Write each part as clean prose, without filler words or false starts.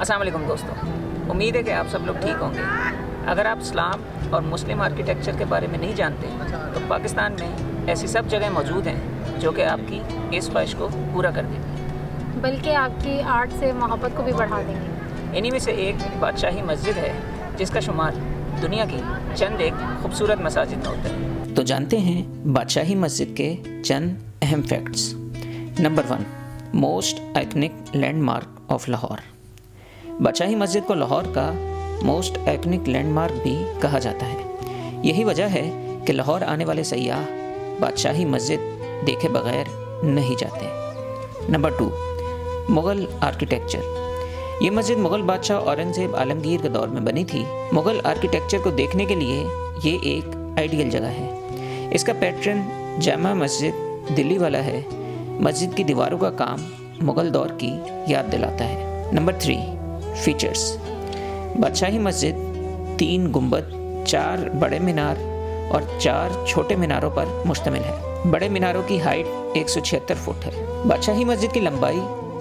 अस्सलाम वालेकुम दोस्तों, उम्मीद है कि आप सब लोग ठीक होंगे। अगर आप इस्लाम और मुस्लिम आर्किटेक्चर के बारे में नहीं जानते तो पाकिस्तान में ऐसी सब जगह मौजूद हैं जो कि आपकी इस ख्वाहिश को पूरा कर देंगी, बल्कि आपकी आर्ट से मोहब्बत को भी बढ़ा देंगी। इन्हीं में से एक बादशाही मस्जिद है जिसका शुमार दुनिया की चंद एक खूबसूरत मसाजिद में होता है। तो जानते हैं बादशाही मस्जिद के चंद अहम facts. Number 1, most iconic landmark of Lahore. Badshahi Masjid को लाहौर का मोस्ट आइकनिक लैंडमार्क भी कहा जाता है। यही वजह है कि लाहौर आने वाले सयाह बादशाही मस्जिद देखे बगैर नहीं जाते। Number 2, Mughal architecture. ये मस्जिद मुग़ल बादशाह औरंगज़ेब आलमगीर के दौर में बनी थी। मुग़ल आर्किटेक्चर को देखने के लिए ये एक आइडियल जगह है। इसका पैटर्न जामा मस्जिद दिल्ली वाला है। मस्जिद की दीवारों का काम मुग़ल दौर की याद दिलाता है। Number 3, features. बादशाही मस्जिद 3 गुंबद, 4 बड़े मीनार और 4 छोटे मीनारों पर मुश्तमिल है। बड़े मीनारों की हाइट 176 फुट है। बादशाही मस्जिद की लंबाई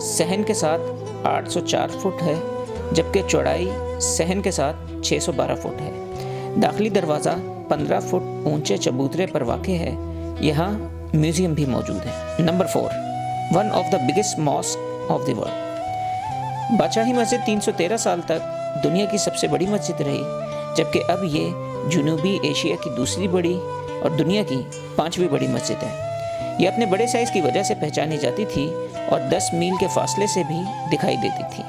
सहन के साथ 804 फुट है, जबकि चौड़ाई सहन के साथ 612 फुट है। दाखिली दरवाज़ा 15 फुट ऊंचे चबूतरे पर वाक़ है। यहाँ म्यूज़ियम भी मौजूद है। Number 4, one of the biggest mosque of the world. Badshahi Masjid 313 साल तक दुनिया की सबसे बड़ी मस्जिद रही, जबकि अब ये जनूबी एशिया की दूसरी बड़ी और दुनिया की 5वीं बड़ी मस्जिद है। ये अपने बड़े साइज़ की वजह से पहचानी जाती थी और 10 मील के फासले से भी दिखाई देती थी।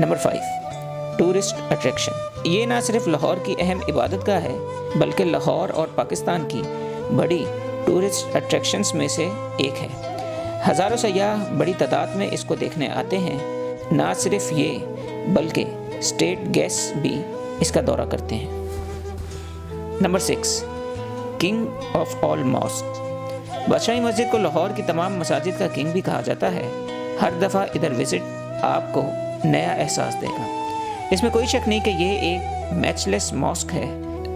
Number 5, tourist attraction. ये ना सिर्फ लाहौर की अहम इबादत गाह है, बल्कि लाहौर और पाकिस्तान की बड़ी टूरिस्ट अट्रैक्शंस में से एक है। हज़ारों सयाह बड़ी तादाद में इसको देखने आते हैं। ना सिर्फ ये बल्कि स्टेट गेस्ट भी इसका दौरा करते हैं। Number 6, king of all mosque. Badshahi Masjid को लाहौर की तमाम मसाजिद का किंग भी कहा जाता है। हर दफ़ा इधर विज़िट आपको नया एहसास देगा। इसमें कोई शक नहीं कि ये एक मैचलेस मॉस्क है।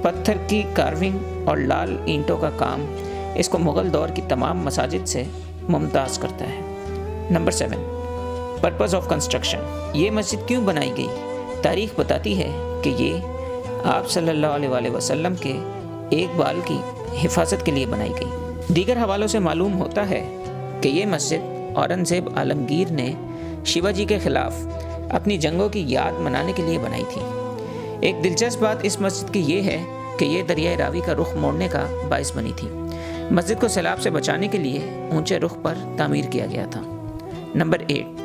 पत्थर की कार्विंग और लाल ईंटों का काम इसको मुग़ल दौर की तमाम मसाजिद से मुमताज़ करता है। Number 7, purpose of construction. ये मस्जिद क्यों बनाई गई? तारीख़ बताती है कि ये आप सल्लल्लाहु अलैहि वसल्लम के एक बाल की हिफाजत के लिए बनाई गई। दीगर हवालों से मालूम होता है कि ये मस्जिद औरंगज़ेब आलमगीर ने शिवाजी के ख़िलाफ़ अपनी जंगों की याद मनाने के लिए बनाई थी। एक दिलचस्प बात इस मस्जिद की ये है कि ये दरियाए रावी का रुख मोड़ने का बाइस बनी थी। मस्जिद को सैलाब से बचाने के लिए ऊंचे रुख पर तामीर किया गया था। Number 8,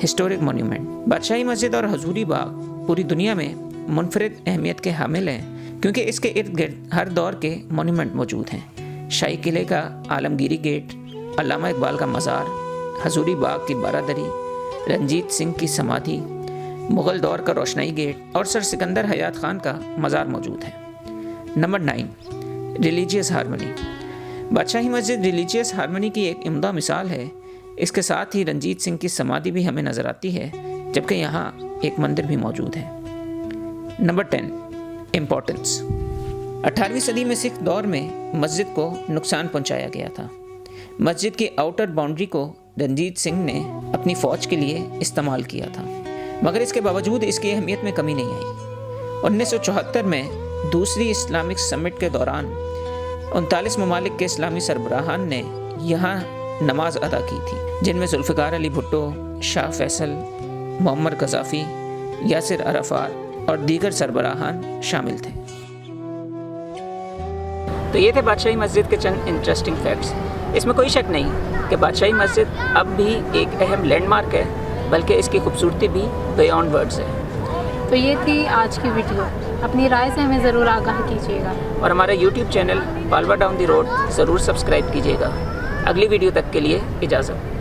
historic monument. बादशाही मस्जिद और हजूरी बाग पूरी दुनिया में मुनफरिद अहमियत के हामिल हैं, क्योंकि इसके इर्द गिर्द हर दौर के मोन्यूमेंट मौजूद हैं। शाही किले का आलमगीरी गेट, अल्लामा इकबाल का मज़ार, हजूरी बाग की बारादरी, रंजीत सिंह की समाधि, मुग़ल दौर का रोशनाई गेट और सर सिकंदर हयात खान का मज़ार मौजूद है। Number 9, religious harmony. बादशाही मस्जिद रिलीजियस हारमनी की एक उम्दा मिसाल है। इसके साथ ही रंजीत सिंह की समाधि भी हमें नज़र आती है, जबकि यहाँ एक मंदिर भी मौजूद है। Number 10, importance. 18वीं सदी में सिख दौर में मस्जिद को नुकसान पहुँचाया गया था। मस्जिद की आउटर बाउंड्री को रंजीत सिंह ने अपनी फ़ौज के लिए इस्तेमाल किया था, मगर इसके बावजूद इसकी अहमियत में कमी नहीं आई। 1974 में दूसरी इस्लामिक समिट के दौरान 39 ममालिक के इस्लामी सरबराहान ने यहाँ नमाज अदा की थी, जिनमें जुल्फ़िकार अली भुट्टो, शाह फैसल, मुअम्मर क़ज़ाफ़ी, यासिर अराफ़ात और दीगर सरबराहान शामिल थे। तो ये थे बादशाही मस्जिद के चंद इंटरेस्टिंग फैक्ट्स। इसमें कोई शक नहीं कि बादशाही मस्जिद अब भी एक अहम लैंडमार्क है, बल्कि इसकी खूबसूरती भी बियॉन्ड वर्ड्स है। तो ये थी आज की वीडियो। अपनी राय से हमें ज़रूर आगाह कीजिएगा और हमारा YouTube channel Palwa down the road ज़रूर सब्सक्राइब कीजिएगा। अगली वीडियो तक के लिए इजाज़त।